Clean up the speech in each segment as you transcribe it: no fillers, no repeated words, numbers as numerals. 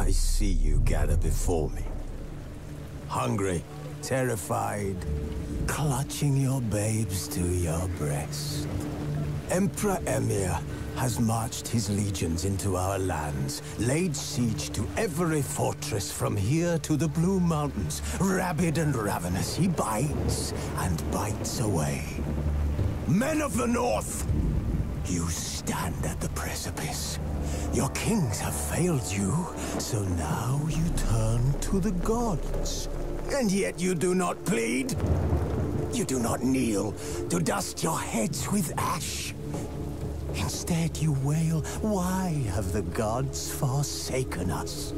I see you gather before me. Hungry, terrified, clutching your babes to your breast. Emperor Emhyr has marched his legions into our lands, laid siege to every fortress from here to the Blue Mountains. Rabid and ravenous, he bites and bites away. Men of the North, you stand at the precipice. Your kings have failed you, so now you turn to the gods. And yet you do not plead. You do not kneel to dust your heads with ash. Instead you wail, why have the gods forsaken us?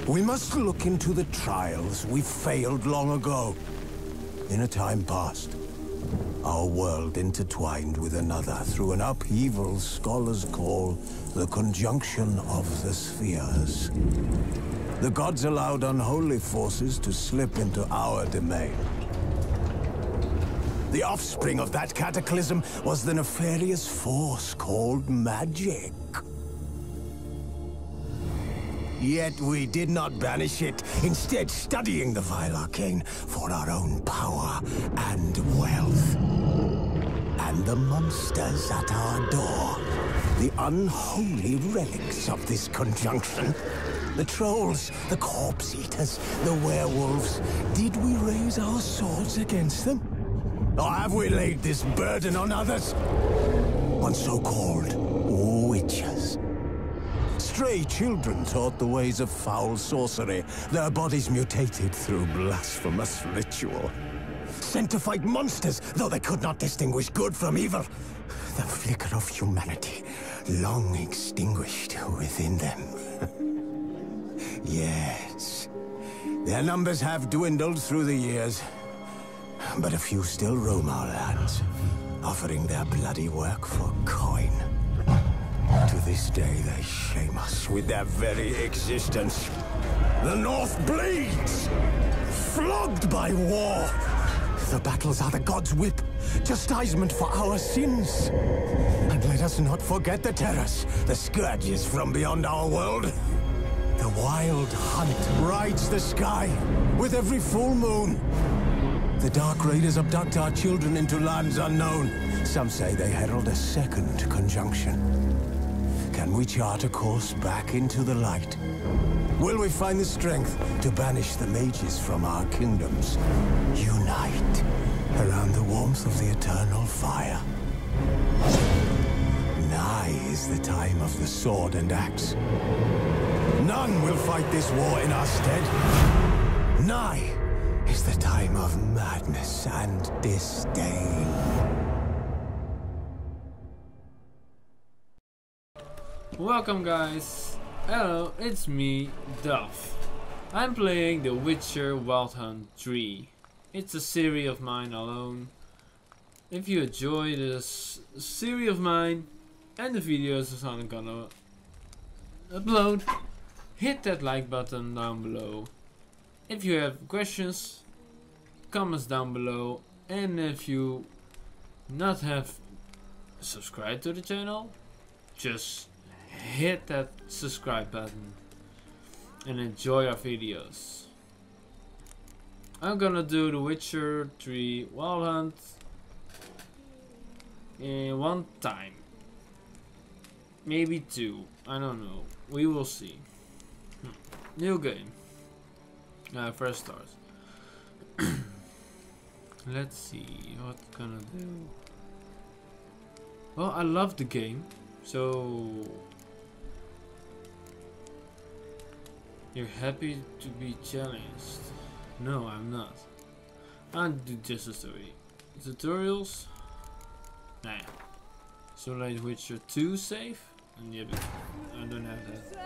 We must look into the trials we failed long ago. In a time past, our world intertwined with another through an upheaval scholars call the conjunction of the spheres. The gods allowed unholy forces to slip into our domain. The offspring of that cataclysm was the nefarious force called magic. Yet we did not banish it, instead studying the vile arcane for our own power and wealth. And the monsters at our door, the unholy relics of this conjunction. The trolls, the corpse-eaters, the werewolves. Did we raise our swords against them? Or have we laid this burden on others? On so-called witches. Stray children taught the ways of foul sorcery, their bodies mutated through blasphemous ritual. Sent to fight monsters, though they could not distinguish good from evil. The flicker of humanity, long extinguished within them. Yes, their numbers have dwindled through the years. But a few still roam our lands, offering their bloody work for coin. To this day, they shame us with their very existence. The North bleeds, flogged by war. The battles are the gods' whip, chastisement for our sins. And let us not forget the terrors, the scourges from beyond our world. The wild hunt rides the sky with every full moon. The Dark Raiders abduct our children into lands unknown. Some say they herald a second conjunction. Can we chart a course back into the light? Will we find the strength to banish the mages from our kingdoms? Unite around the warmth of the eternal fire. Nigh is the time of the sword and axe. None will fight this war in our stead. Nigh is the time of madness and disdain. Welcome guys, hello, it's me, Duff. I'm playing The Witcher Wild Hunt 3. It's a series of mine alone. If you enjoy this series of mine and the videos I'm gonna upload, hit that like button down below. If you have questions, comments down below, and if you not have subscribed to the channel, just hit that subscribe button and enjoy our videos. I'm gonna do The Witcher 3 Wild Hunt in one time, maybe two, I don't know, we will see. New game. First start. Let's see what gonna do. Well, I love the game, so you're happy to be challenged. No, I'm not. I'll do just a story. Tutorials? Nah. So like Witcher 2 save? And yeah, but I don't have that.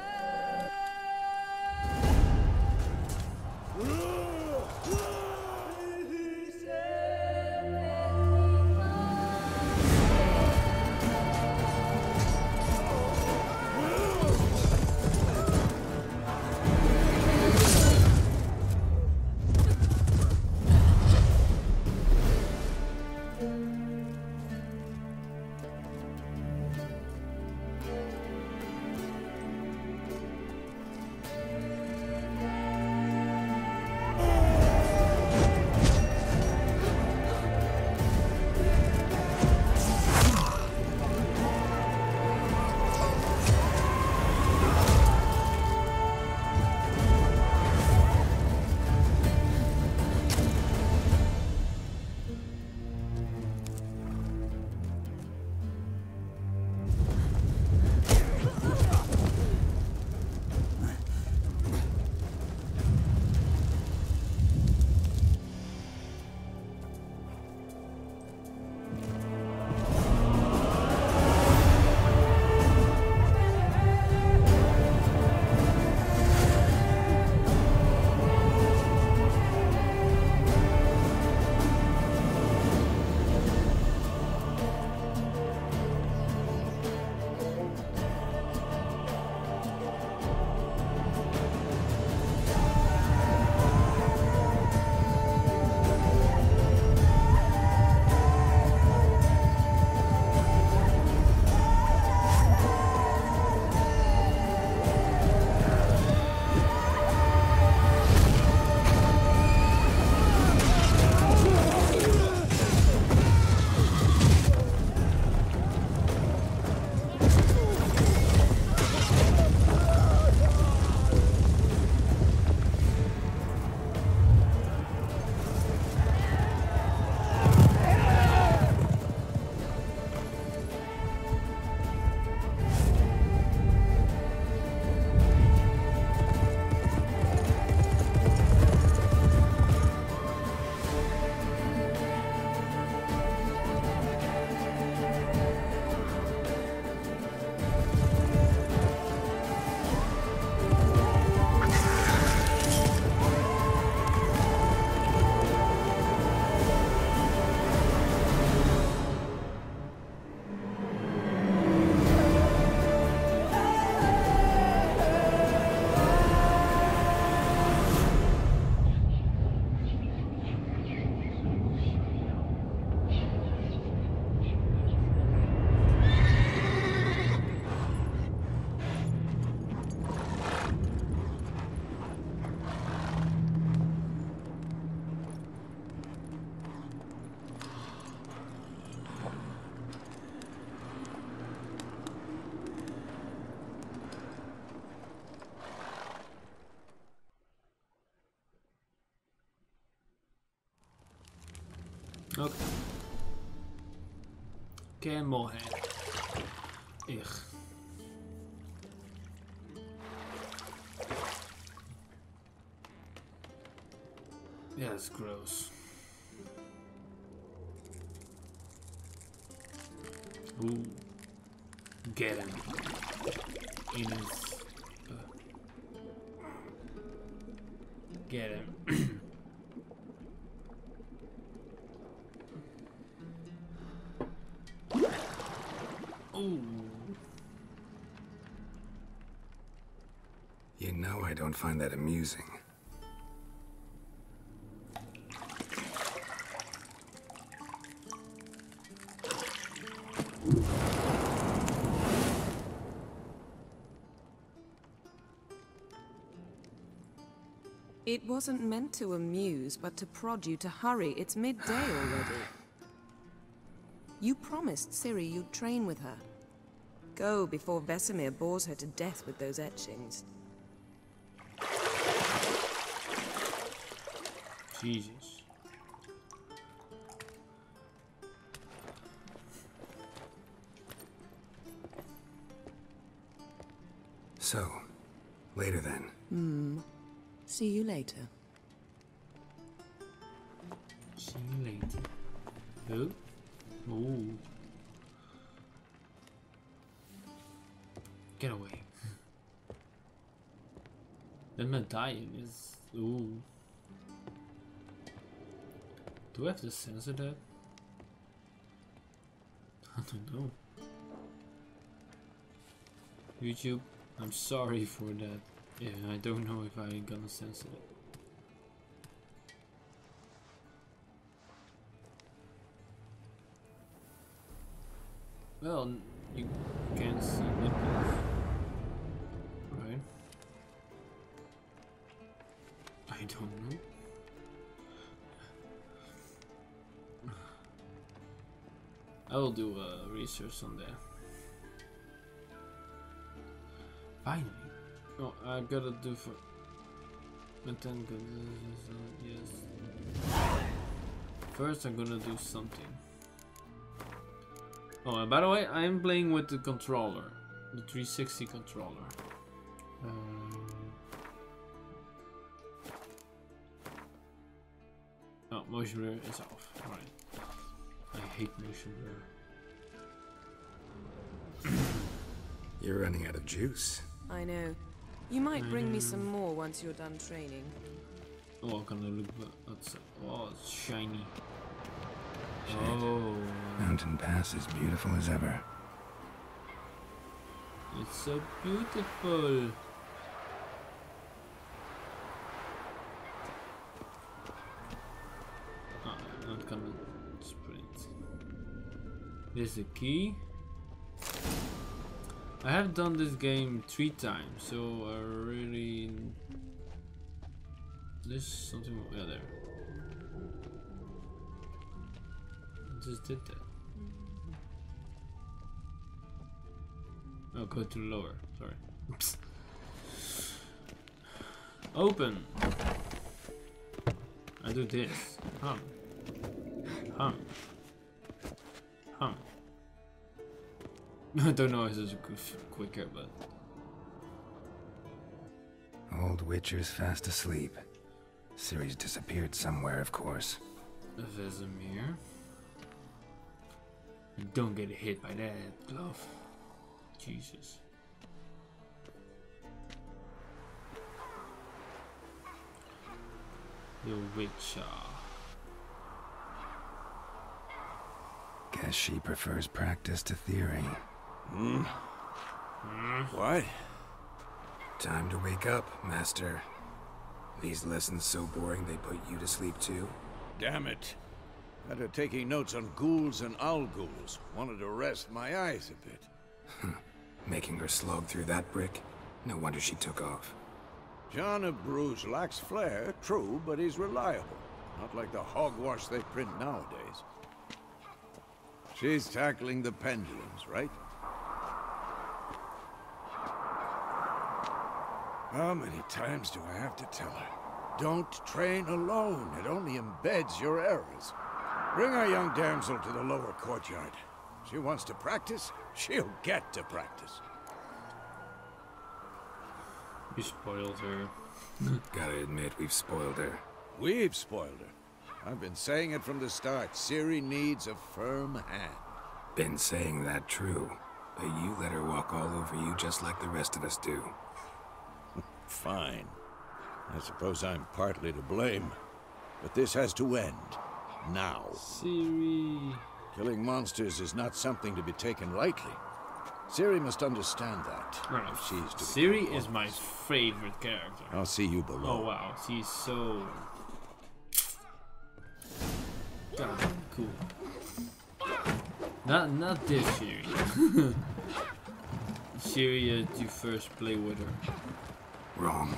Okay. Camel head. Ugh. Yeah, it's gross. Ooh. Get him. In his... Get him. Ooh. You know I don't find that amusing. It wasn't meant to amuse, but to prod you to hurry. It's midday already. You promised Ciri you'd train with her. Go before Vesemir bores her to death with those etchings. Jesus. So, later then. See you later. See you later. Oh. Ooh. Get away. The medallion is... Ooh. Do I have to censor that? I don't know. YouTube, I'm sorry for that. Yeah, I don't know if I'm gonna censor it. Well, you can't see nipples, right? I don't know. I will do research on that. Finally. Oh, I gotta do for... But then, yes. First I'm gonna do something. Oh, and by the way, I'm playing with the controller. The 360 controller. Oh, motion blur is off. Alright. I hate motion blur. You're running out of juice. I know. You might bring me some more once you're done training. Oh, I'm gonna look. Oh, it's shiny. Shit. Oh, Mountain Pass is beautiful as ever. it's so beautiful. Oh, I'm not gonna sprint. There's a key. I have done this game 3 times, so I really... There's something... Yeah, there. I just did that. Oh, go to lower. Sorry. Oops. Open. I do this. Hum. Hum. Hum. I don't know if it's quicker, but... Old Witcher's fast asleep. Ciri's disappeared somewhere, of course. Vesemir. Don't get hit by that glove. Jesus. The Witcher. Guess she prefers practice to theory. What? Time to wake up, Master. These lessons so boring they put you to sleep too? Damn it. Had her taking notes on ghouls and owl ghouls. Wanted to rest my eyes a bit. Making her slog through that brick? No wonder she took off. John of Bruges lacks flair, true, but he's reliable. Not like the hogwash they print nowadays. She's tackling the pendulums, right? How many times do I have to tell her? Don't train alone. It only embeds your errors. Bring our young damsel to the lower courtyard. She wants to practice, she'll get to practice. You spoiled her. Gotta admit, we've spoiled her. We've spoiled her. I've been saying it from the start. Ciri needs a firm hand. Been saying that true. But you let her walk all over you just like the rest of us do. Fine. I suppose I'm partly to blame. But this has to end. Now. Ciri. Killing monsters is not something to be taken lightly. Ciri must understand that. No, if she's to Ciri become is one. my favorite character. I'll see you below. Oh wow, she's so god cool. Not this Ciri. Ciri, you first play with her. Wrong.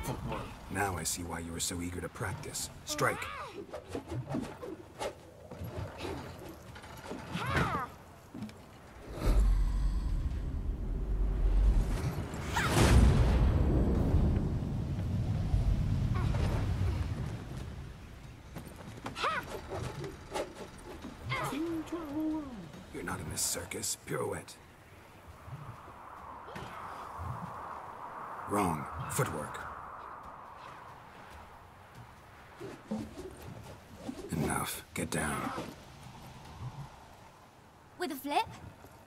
Fuck what? Now I see why you were so eager to practice. Strike. You're not in this circus. Pirouette. Wrong. Footwork. Enough. Get down. With a flip?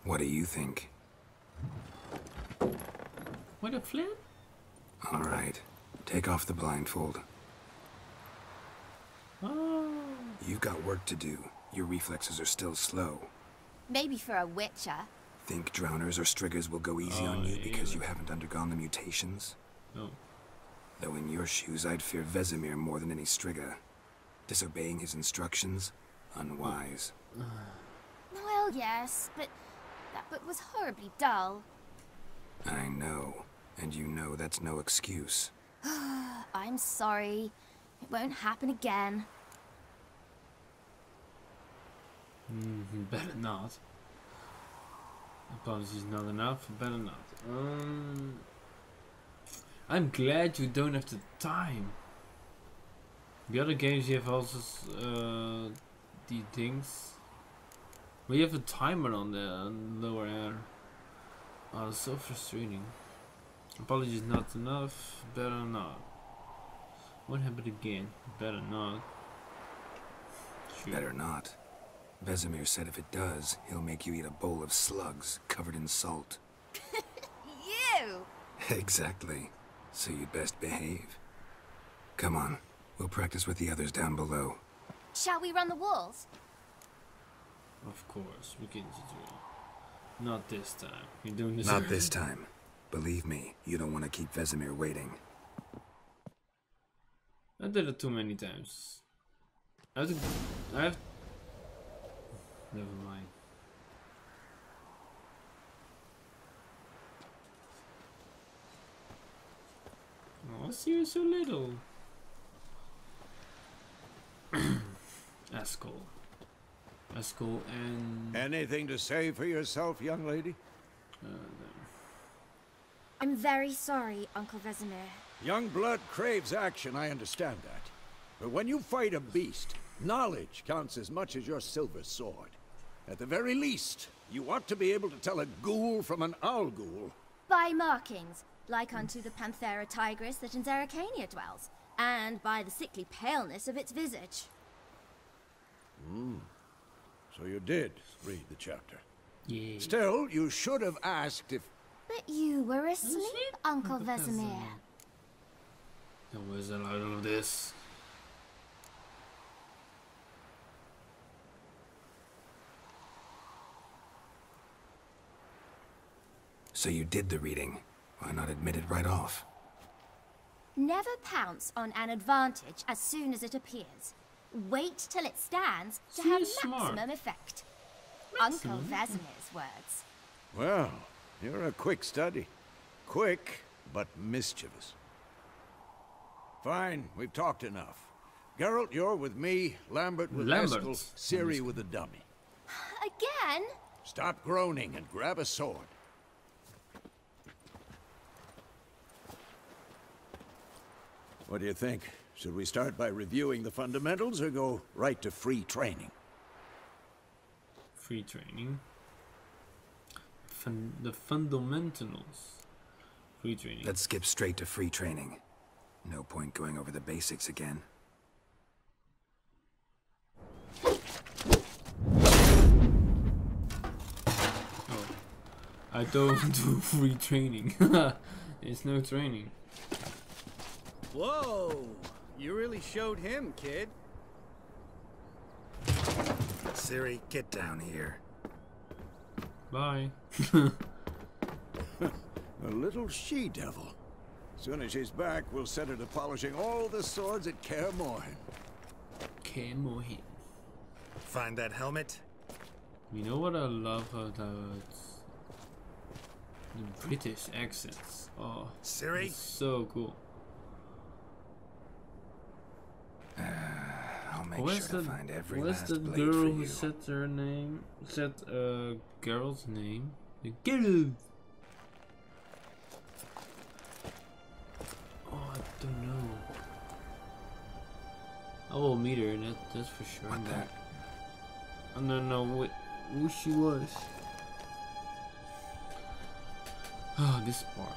What do you think? What a flip? All right. Take off the blindfold. Oh. You've got work to do. Your reflexes are still slow. Maybe for a witcher. Think drowners or striggers will go easy on you yeah, because yeah. you haven't undergone the mutations? No. Though in your shoes, I'd fear Vesemir more than any strigger. Disobeying his instructions? Unwise. Well, yes, but that book was horribly dull. I know. And you know that's no excuse. I'm sorry. It won't happen again. Better not. Apologies not enough, better not. I'm glad you don't have the time. The other games you have also the things. We have a timer on the lower air. Oh, it's so frustrating. Apologies not enough, better not. What happened again? Better not. Shoot. Better not. Vesemir said if it does, he'll make you eat a bowl of slugs covered in salt. You! Exactly. So you'd best behave. Come on. We'll practice with the others down below. Shall we run the walls? Of course, we can just do it. Not this time. You're doing this. Not this time. Believe me, you don't want to keep Vesemir waiting. I did it too many times. I have. Never mind. Oh, see you so little. Askel. Askel and. Anything to say for yourself, young lady? I'm very sorry, Uncle Vesemir. Young blood craves action, I understand that. But when you fight a beast, knowledge counts as much as your silver sword. At the very least, you ought to be able to tell a ghoul from an owl ghoul. By markings, like unto the Panthera tigris that in Zerrikania dwells, and by the sickly paleness of its visage. So you did read the chapter. Yeah. Still, you should have asked if... But you were asleep, Uncle Vesemir. There was a lot of this. So you did the reading. Why not admit it right off? Never pounce on an advantage as soon as it appears. Wait till it stands to She have is smart. maximum effect. Uncle Vesemir's words. Well, you're a quick study. Quick, but mischievous. Fine, we've talked enough. Geralt, you're with me, Lambert with Lambert. Eskel, Ciri with the dummy. Again? Stop groaning and grab a sword. What do you think? Should we start by reviewing the fundamentals or go right to free training? Free training. The fundamentals. Free training. Let's skip straight to free training. No point going over the basics again. Oh. I don't do free training. There's no training. Whoa! You really showed him, kid. Ciri, get down here. Bye. A little she-devil. Soon as she's back, we'll set her to polishing all the swords at Kaer Morhen. Kaer Morhen. Find that helmet? You know what I love about the British accents? Oh, Ciri? it's so cool. I'll make Where's sure to the find every where's last the blade girl for who you. said her name? Said girl's name? The girl. Oh, I don't know. I will meet her. That's for sure. What the? I don't know who she was. Oh, this part.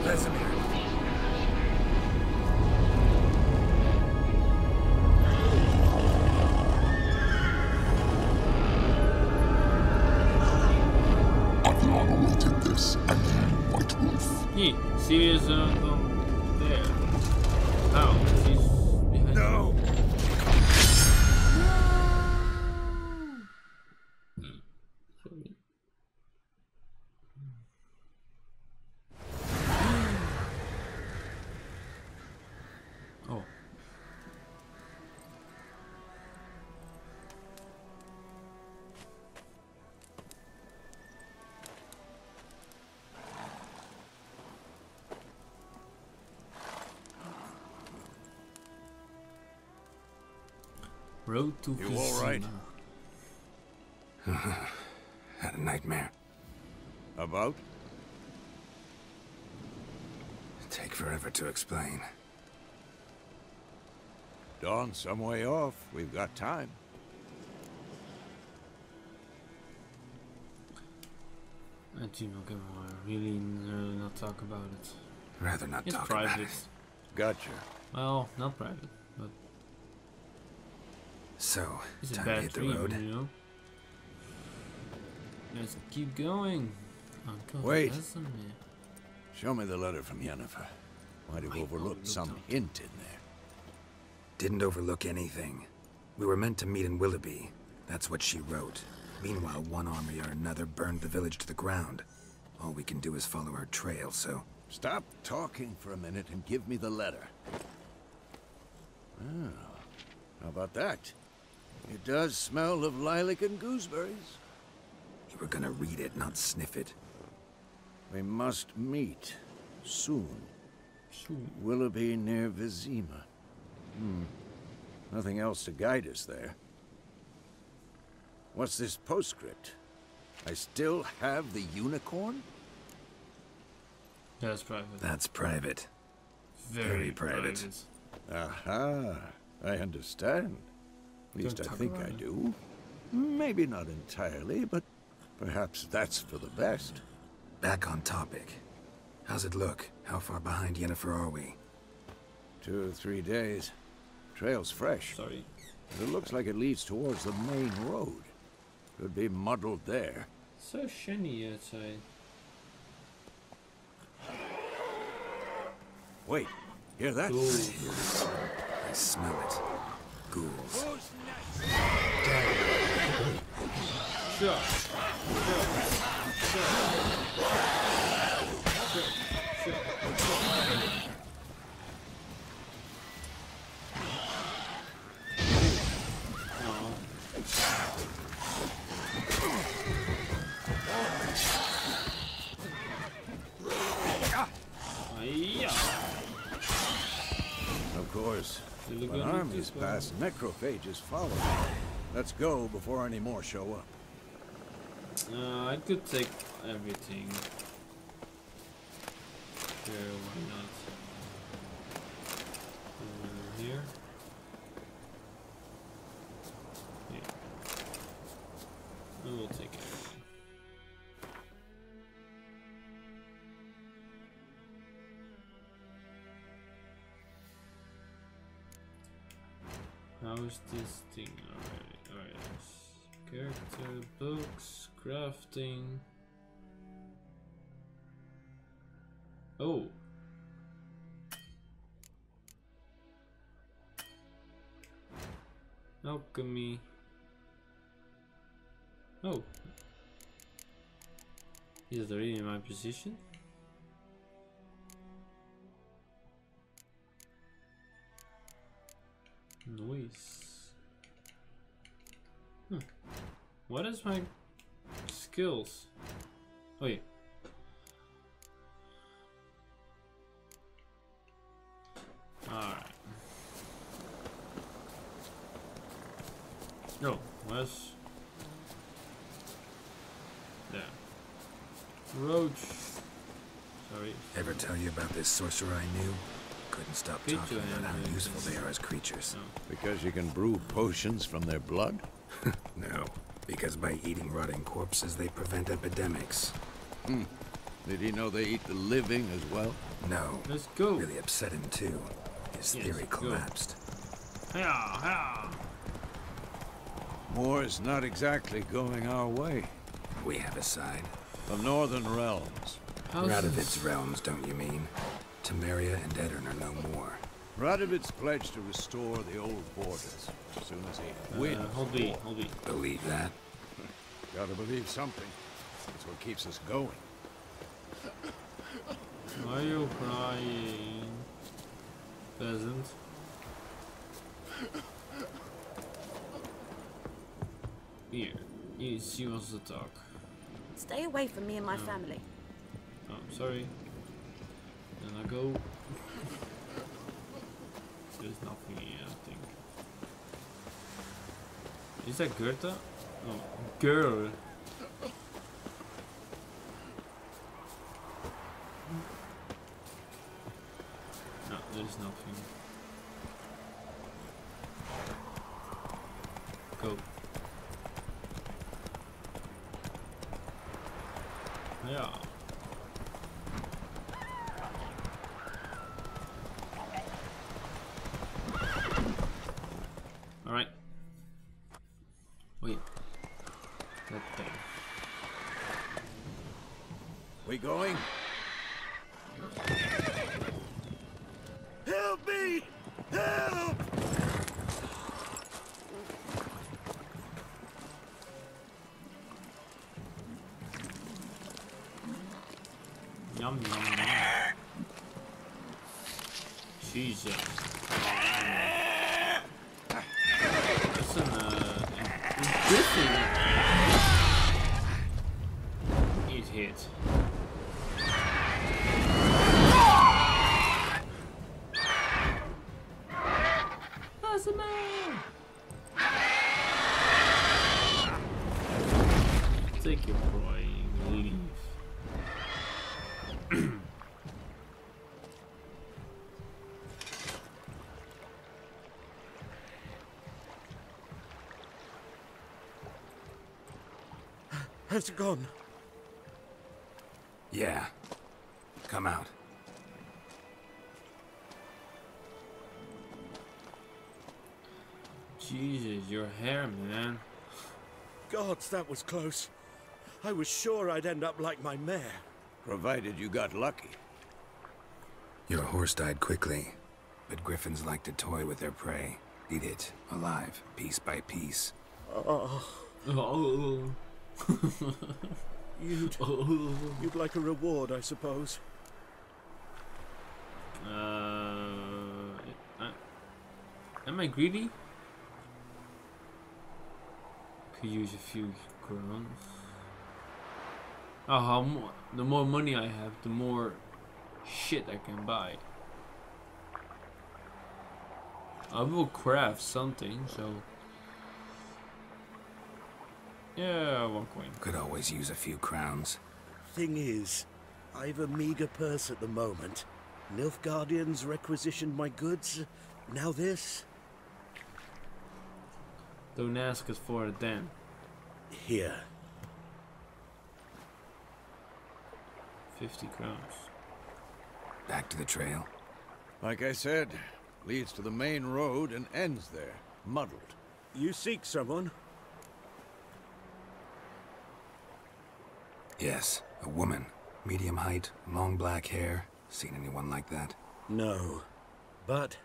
Vesemir. Avian awaited this, and you, White Wolf. Yeah, serious there. How? She's behind No! Sorry. Oh. Road to You all right? Vizima. Had a nightmare. About? Take forever to explain. Dawn's some way off. We've got time. Actually, no, come on. Really, not talk about it. Rather not It's talk about private. it. Gotcha. Well, not private, but So, it's a time to bad hit the dream, road. you know? Let's keep going. Uncle Wait. Vesemir. Show me the letter from Yennefer. Might have overlooked some hint in there. Didn't overlook anything. We were meant to meet in Willoughby. That's what she wrote. Meanwhile, one army or another burned the village to the ground. All we can do is follow her trail, so... Stop talking for a minute and give me the letter. Oh, how about that? It does smell of lilac and gooseberries. You were gonna read it, not sniff it. We must meet soon. Shoot. Willoughby near Vizima. Nothing else to guide us there. What's this postscript? I still have the unicorn? That's private. That's private. Very private. Aha, I understand. At least Don't I talk think about I it. do. Maybe not entirely, but perhaps that's for the best. Back on topic. How's it look? How far behind Yennefer are we? 2 or 3 days. Trail's fresh. Sorry. But it looks like it leads towards the main road. Could be muddled there. So shiny outside. Wait, hear that? Ghouls. I smell it. Ghouls. Sure. Of course. You look When good with armies this one. pass, necrophages follow. Let's go before any more show up. I could take everything. Sure, why not? Here. Yeah. I will take everything. How is this thing? Alright. Character, books, crafting. Oh. Alchemy. Oh. Is it already in my position? Noise. What is my skills? Oh yeah. Alright. No, let's... There. Roach. Sorry. Ever tell you about this sorcerer I knew? Couldn't stop talking about how useful they are as creatures. No. Because you can brew potions from their blood? No, because by eating rotting corpses, they prevent epidemics. Did he know they eat the living as well? No. Let's go. Really upset him too. His theory collapsed. Yeah. War's not exactly going our way. We have a side. The Northern Realms. Radovid's realms, don't you mean? Temeria and Edirn are no more. Radovid's pledged to restore the old borders as soon as he wins. Hold B. Believe that? Gotta believe something. That's what keeps us going. Why are you crying, peasant? Here, she wants to talk. Stay away from me and my family. Oh, sorry. Then I go. There's nothing here, I think. Is that Goethe? Oh, girl. No, there's nothing. Go. Yeah. Alright. Wait. That thing. We going? Help me! Help! Yum yum yum. Jesus. That's an griffin. It hit. Awesome man. Take your crying leave. Has it gone? Yeah. Come out. Jesus, your hair, man. Gods, that was close. I was sure I'd end up like my mare. Provided you got lucky. Your horse died quickly, but griffins like to toy with their prey. Eat it, alive, piece by piece. Oh. Oh. You'd like a reward, I suppose. Am I greedy? Could use a few crowns. Oh, the more money I have, the more shit I can buy. I will craft something, so Yeah, 1 coin. Could always use a few crowns. Thing is, I've a meager purse at the moment. Nilfgaardians requisitioned my goods. Now this. Don't ask us for it then. Here. 50 crowns. Back to the trail. Like I said, leads to the main road and ends there, muddled. You seek someone? Yes, a woman. Medium height, long black hair. Seen anyone like that? No. But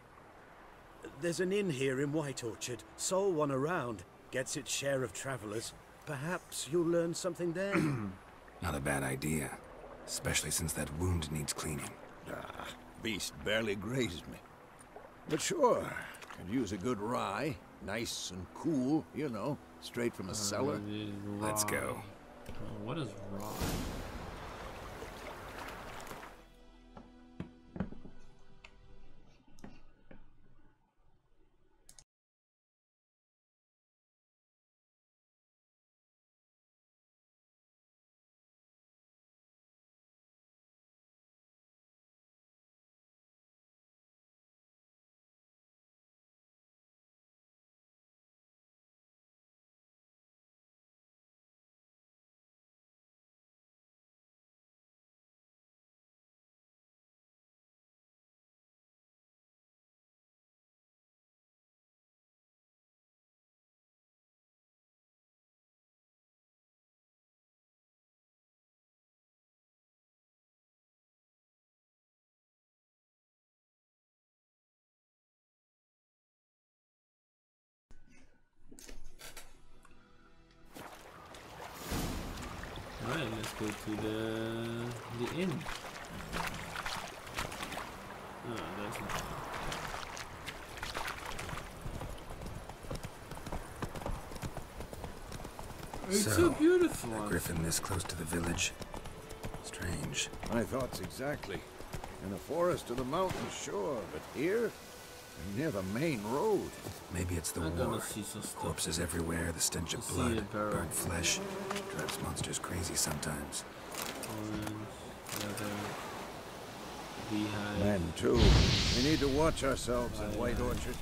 there's an inn here in White Orchard. Sole one around. Gets its share of travelers. Perhaps you'll learn something there. Not a bad idea. Especially since that wound needs cleaning. Ah, beast barely grazed me. But sure, could use a good rye. Nice and cool, you know, straight from a cellar. Let's go. What is rye? Alright, let's go to the inn. Oh, that's not. It's so beautiful. A griffin this close to the village. Strange. My thoughts exactly. In the forest or the mountains, sure, but here? Near the main road. Maybe it's the I'm war. gonna see some stuff. Corpses everywhere, the stench of I see blood, a barrel. burnt flesh. Drives monsters crazy sometimes. Orange, leather, beehive. Men too. We need to watch ourselves in White Orchard.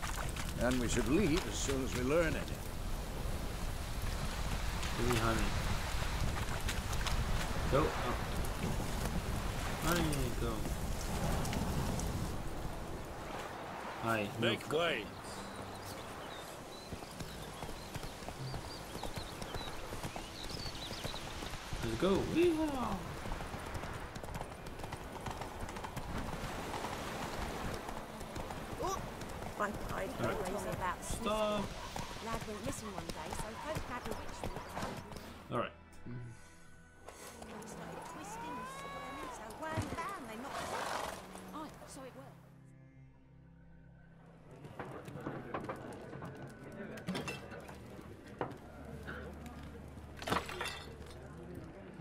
And we should leave as soon as we learn it. Give me honey. Go up. Honey, go. Hi. Make way. Let's go. Yeehaw. My pride always about Stop. Lad went missing one day, so folk had a ritual. Alright. They started twisting and swirling, so one bam, they knocked it out. Aye, so it worked.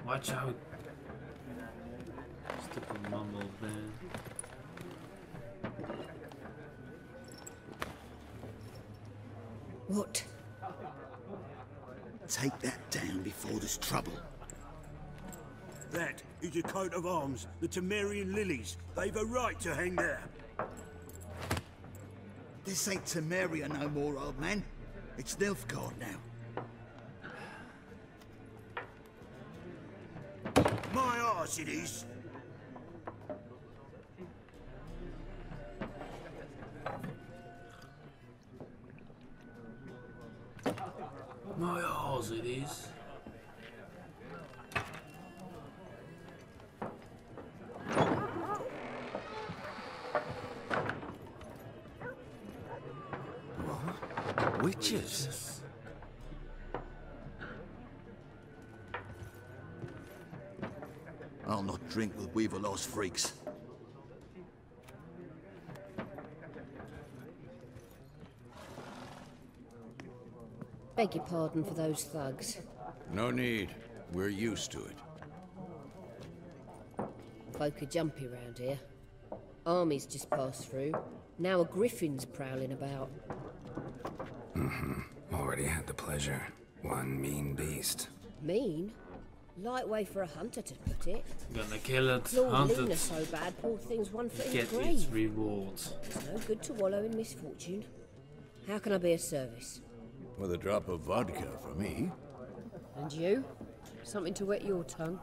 Watch out. Stupid mumble man. What? Take that down before there's trouble. That is a coat of arms, the Temerian lilies. They've a right to hang there. This ain't Temeria no more, old man. It's Nilfgaard now. My arse it is. My house it is. What? Witches? I'll not drink with Weaverlost freaks. Beg your pardon for those thugs. No need. We're used to it. Folk are jumpy round here. Armies just passed through. Now a griffin's prowling about. Already had the pleasure. One mean beast. Mean? Light way for a hunter to put it. Gonna kill it, Lord hunt Lena it, so bad, poor thing's one foot in the get grave. its reward. It's no good to wallow in misfortune. How can I be of service? With a drop of vodka for me. And you? Something to wet your tongue?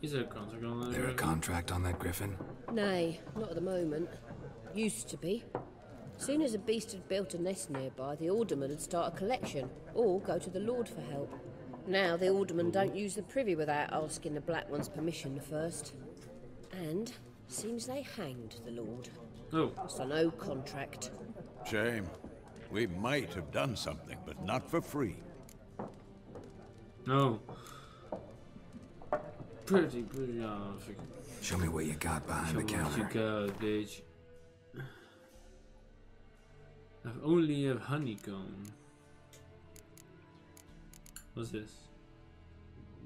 Is there a contract on that? There a contract on that griffin? Nay, not at the moment. Used to be. Soon as a beast had built a nest nearby, the alderman would start a collection, or go to the Lord for help. Now the aldermen don't use the privy without asking the Black One's permission first. And seems they hanged the Lord. Oh. So no contract. Shame. We might have done something, but not for free. No. Pretty, Show me what you got behind the counter. What you got, bitch. I've only have honeycomb. What's this?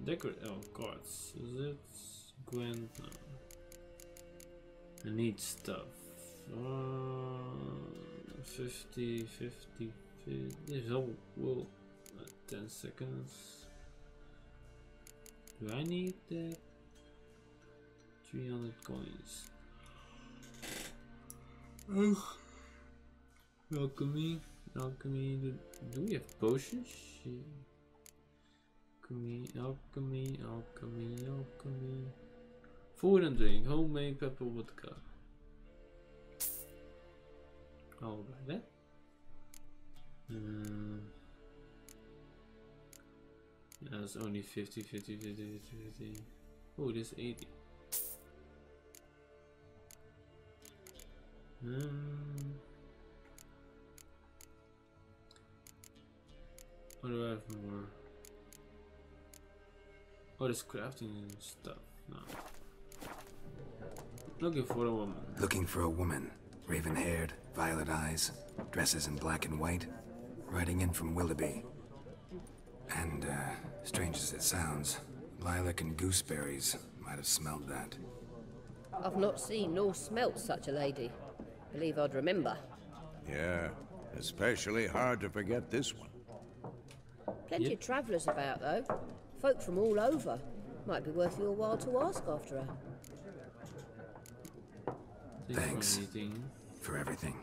Decorate. Oh, cards. Is it? Gwent? No. I need stuff. 50, 50, 50. Oh, whoa. 10 seconds. Do I need that? 300 coins. Alchemy. Alchemy. Do we have potions? Alchemy, alchemy, alchemy, alchemy. Food and drink. Homemade pepper vodka. I'll buy that. That's only 50, 50, 50, 50, 50. Oh, this 80. What do I have more? Oh, this crafting stuff. No. Looking for a woman. Looking for a woman. Raven-haired, violet eyes, dresses in black and white. Riding in from Willoughby. And, strange as it sounds, lilac and gooseberries might have smelled that. I've not seen nor smelt such a lady. Believe I'd remember. Yeah, especially hard to forget this one. Plenty of travellers about, though. Folk from all over. Might be worth your while to ask after her. Thanks for everything.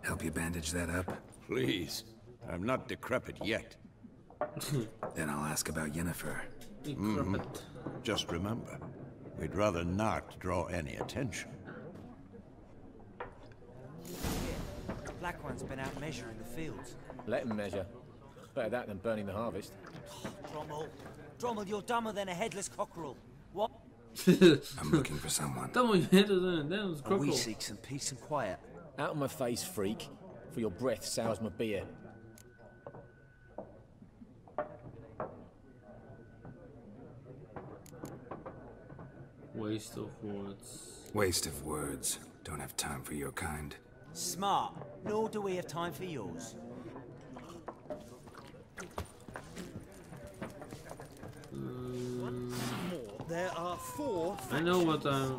Help you bandage that up? Please. I'm not decrepit yet. Then I'll ask about Yennefer. Just remember, we'd rather not draw any attention. Black One's been out measuring the fields. Let him measure. Better that than burning the harvest. Drommel, you're dumber than a headless cockerel. What? I'm looking for someone. We seek some peace and quiet. Out of my face, freak. For your breath sours my beer. Waste of words. Waste of words. Don't have time for your kind. Smart. Nor do we have time for yours. There are 4 factions. I know what I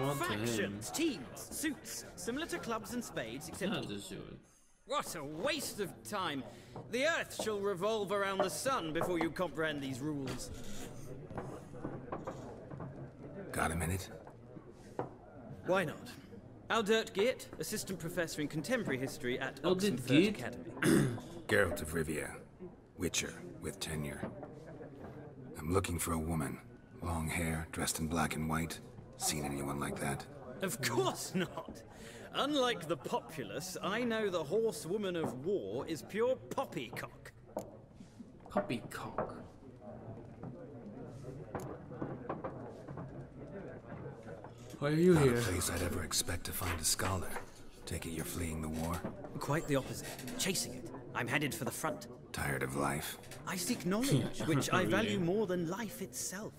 want factions, teams, suits, similar to clubs and spades, except... Yeah, just do it. What a waste of time! The Earth shall revolve around the sun before you comprehend these rules. Got a minute? Why not? Aldert Geert, Assistant Professor in Contemporary History at Oxenford Academy. Geralt of Rivia, Witcher with tenure. I'm looking for a woman. Long hair, dressed in black and white. Seen anyone like that? Of course not. Unlike the populace, I know the horsewoman of war is pure poppycock. Poppycock. Why are you Not here? a place I'd ever expect to find a scholar. Take it you're fleeing the war? Quite the opposite. Chasing it. I'm headed for the front. Tired of life? I seek knowledge, which I value more than life itself.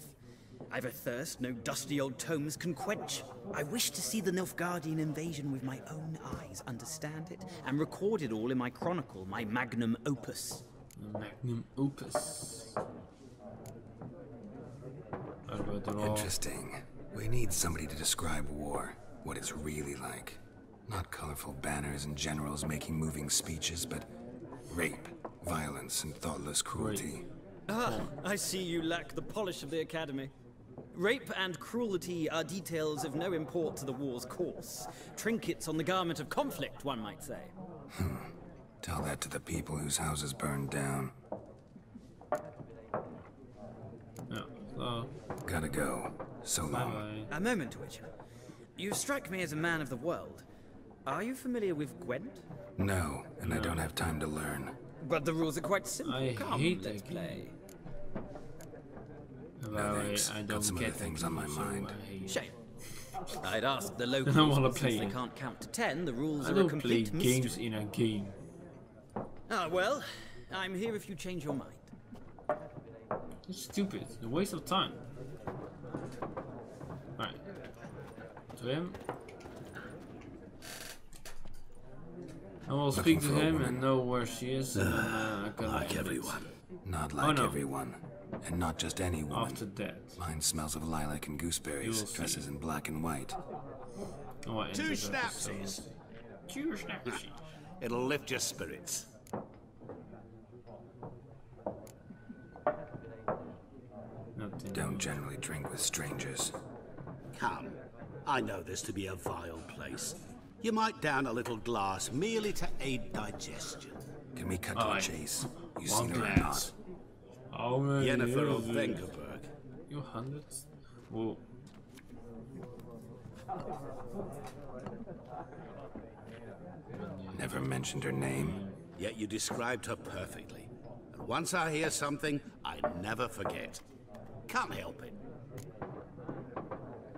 I've a thirst no dusty old tomes can quench. I wish to see the Nilfgaardian invasion with my own eyes, understand it, and record it all in my chronicle, my magnum opus. Magnum opus. Interesting. We need somebody to describe war, what it's really like. Not colorful banners and generals making moving speeches, but rape, violence, and thoughtless cruelty. Ah, I see you lack the polish of the Academy. Rape and cruelty are details of no import to the war's course. Trinkets on the garment of conflict, one might say. Tell that to the people whose houses burned down. Yeah, so... Gotta go. So long. Bye-bye. A moment, Witcher. You strike me as a man of the world. Are you familiar with Gwent? No, and I don't have time to learn. But the rules are quite simple. I Come, hate let's that play. No, thanks. I Got don't some other get things on my mind. Shame. I'd ask the locals, I don't wanna but play since they it. can't count to 10, the rules I are a don't play complete mystery. games in a game. Ah, well, I'm here if you change your mind. It's stupid. It's a waste of time. Right. To him. I will speak to for a him woman. and know where she is. And I can Like leave it. everyone. Not like no. everyone. And not just any woman. After that. Mine smells of lilac and You will gooseberries, see. dresses in black and white. Oh, I Two ended up with snapsies. Two snapsies. It'll lift your spirits. Nothing. Don't generally drink with strangers. Come. I know this to be a vile place. You might down a little glass merely to aid digestion. Can we cut to the chase? You One seen her or glass. not? How many Yennefer is of it? Vengerberg. You hundreds? Whoa. Never mentioned her name. Yet you described her perfectly. And once I hear something, I never forget. Can't help it.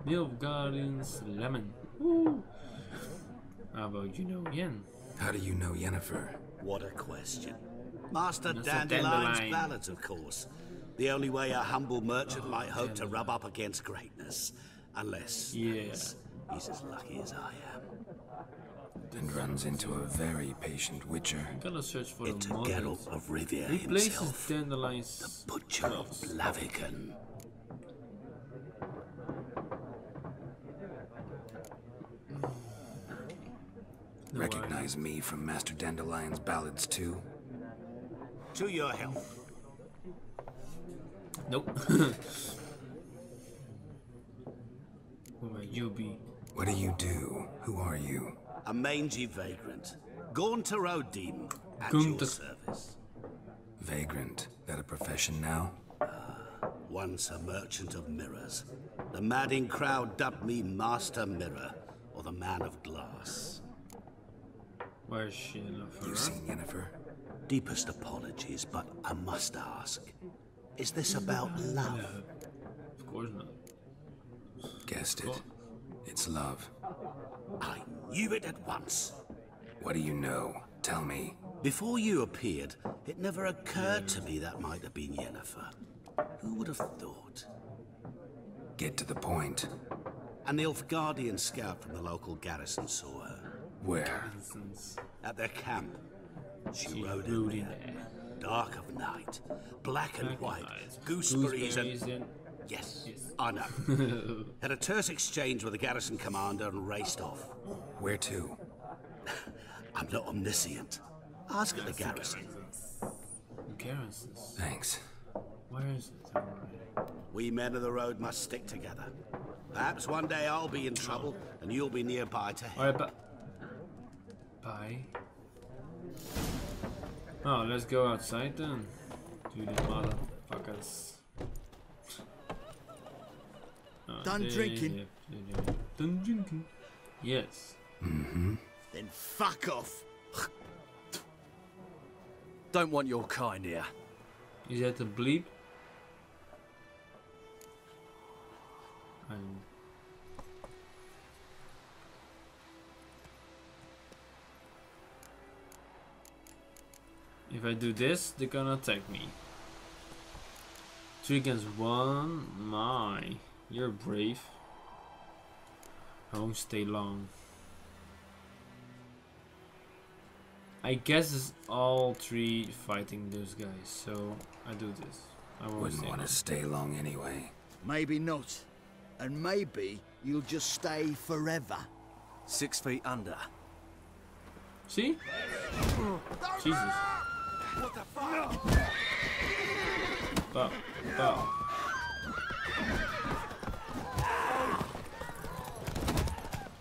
Nilfgaardian's lemon. Woo. How about you know Yen? How do you know Yennefer? What a question. Master Master Dandelion's Dandelion. ballads, of course. The only way a humble merchant might hope to rub up against greatness. Unless he's as lucky as I am. And runs into a very patient witcher. Gotta search for It's the models. Geralt of Rivia Replaces himself. Dandelion's Butcher of Blaviken. Recognize me from Master Dandelion's ballads too? To your health. Nope. Who might you be? What do you do? Who are you? A mangy vagrant. Gaunter Odim, at your Gaunter. service. Vagrant. That a profession now? Once a merchant of mirrors. The madding crowd dubbed me Master Mirror, or the Man of Glass. Where's she? Yennefer? You seen Yennefer? Deepest apologies, but I must ask. Is this about love? Of course not. Guessed it. It's love. I knew it at once. What do you know? Tell me. Before you appeared, it never occurred to me that might have been Yennefer. Who would have thought? Get to the point. An Nilfgaardian scout from the local garrison saw her. Where? At their camp. She rode rode in in there. Dark of night. Black and white. eyes, Gooseberries gooseberries and... and- Yes, Yes. I know. Had a terse exchange with the garrison commander and raced off. Where to? I'm not omniscient. Ask at the garrison. Garrisons. Thanks. Where is it? We men of the road must stick together. Perhaps one day I'll be in trouble and you'll be nearby to help. Alright, but. Bye. Oh, let's go outside then. To the motherfuckers. Oh, Done drinking? Done drinking. Yes. Mm-hmm. Then fuck off. Don't want your kind here. Is that a bleep? If I do this, they're gonna attack me. 3 against 1. My, you're brave. I won't stay long. I guess it's all 3 fighting those guys, so I do this. I Wouldn't want to stay long anyway. Maybe not. And maybe you'll just stay forever. 6 feet under. See? Jesus. What the fuck? Bow. Bow.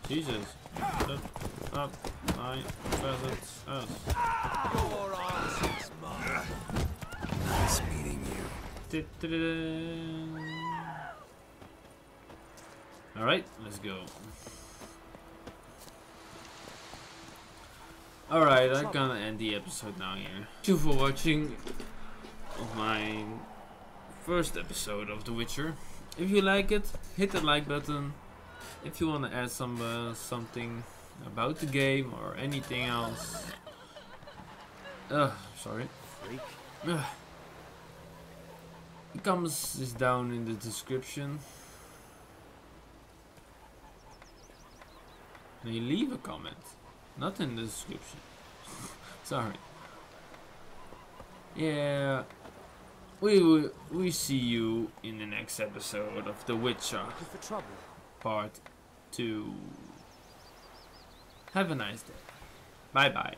Jesus. Up. I presence us. Your ass is mine. Nice meeting you. Alright, let's go. Alright, I'm gonna end the episode now here. Thank you for watching my first episode of The Witcher. If you like it, hit the like button. If you want to add something about the game or anything else. Sorry. It comes down in the description. And you leave a comment. Not in the description. Sorry. Yeah. We see you in the next episode of The Witcher Part 2. Have a nice day. Bye bye.